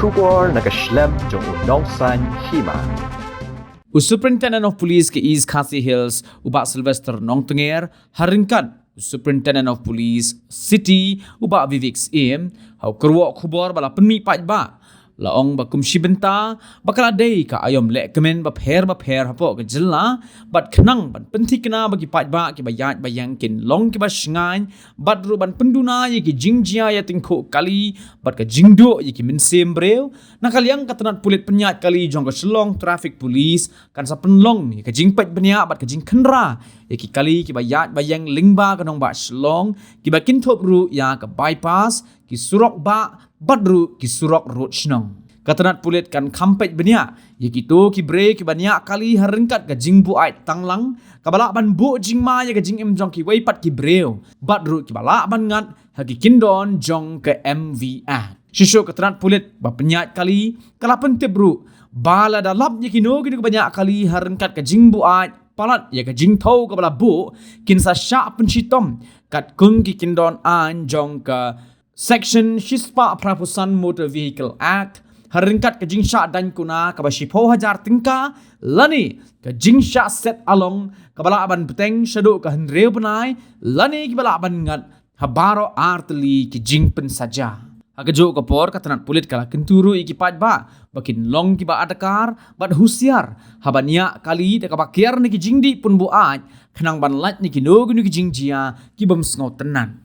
Shubor nakaslem jong unongsan hima. Superintendent of Police ke East Khasi Hills, Ubak Sylvester Nongtenger, haringkan Superintendent of Police City, Ubak Vivek Im, hau kerwak khubor bala penmi pat ba. Laong bakum shibenta, bakal adai ka ayom lek kemen bapher hapo ke jela, bat kenang ban penti kena bagi pat ba ki bayat bayang kin long ki ba shngai, bat ru ban penduna ye ki jingjia ya tingko kali, bat ka jingdo ye ki mensem breu, nakaliang katanat pulit penyat kali jong ka selong traffic police, kan sa penlong ye ka jingpat benya bat ka jing kenra, ye ki kali ki bayat bayang lingba kanong ba selong, ki ba kintop ru ya ka bypass, ki surok ba badru ki surok road shnong. Katanat pulit kan kampet benya, ye gitu ki bre ki banyak kali harengkat ka jingbu ait tanglang, kabala ban bu jingma ye ka jing im jong ki weipat ki breu, badru ki bala ban ngat hagi kindon jong ke MVA. Shisho katanat pulit ba penyat kali, kalapan tebru, bala dalap ye ki no ki banyak kali harengkat ka jingbu ait, palat ye ka jing tau kabala bu, kin sa syak pensitom, kat kung ki kindon an jong ka Section Shispa Prapusan Motor Vehicle Act haringkat ke jingsha dan kuna kabashi po hajar tingka lani ke jingsha set along kabala aban beteng shadu ke hendreu benai lani kibala aban ngat habaro artli ki jingpen saja akajo kapor katanat pulit kala kenturu iki pat ba bakin long kiba adakar bat husiar habania kali de kabakiar ni ki jingdi pun buat kenang ban lat ni ki no ki jingjia ki bam sngo tenan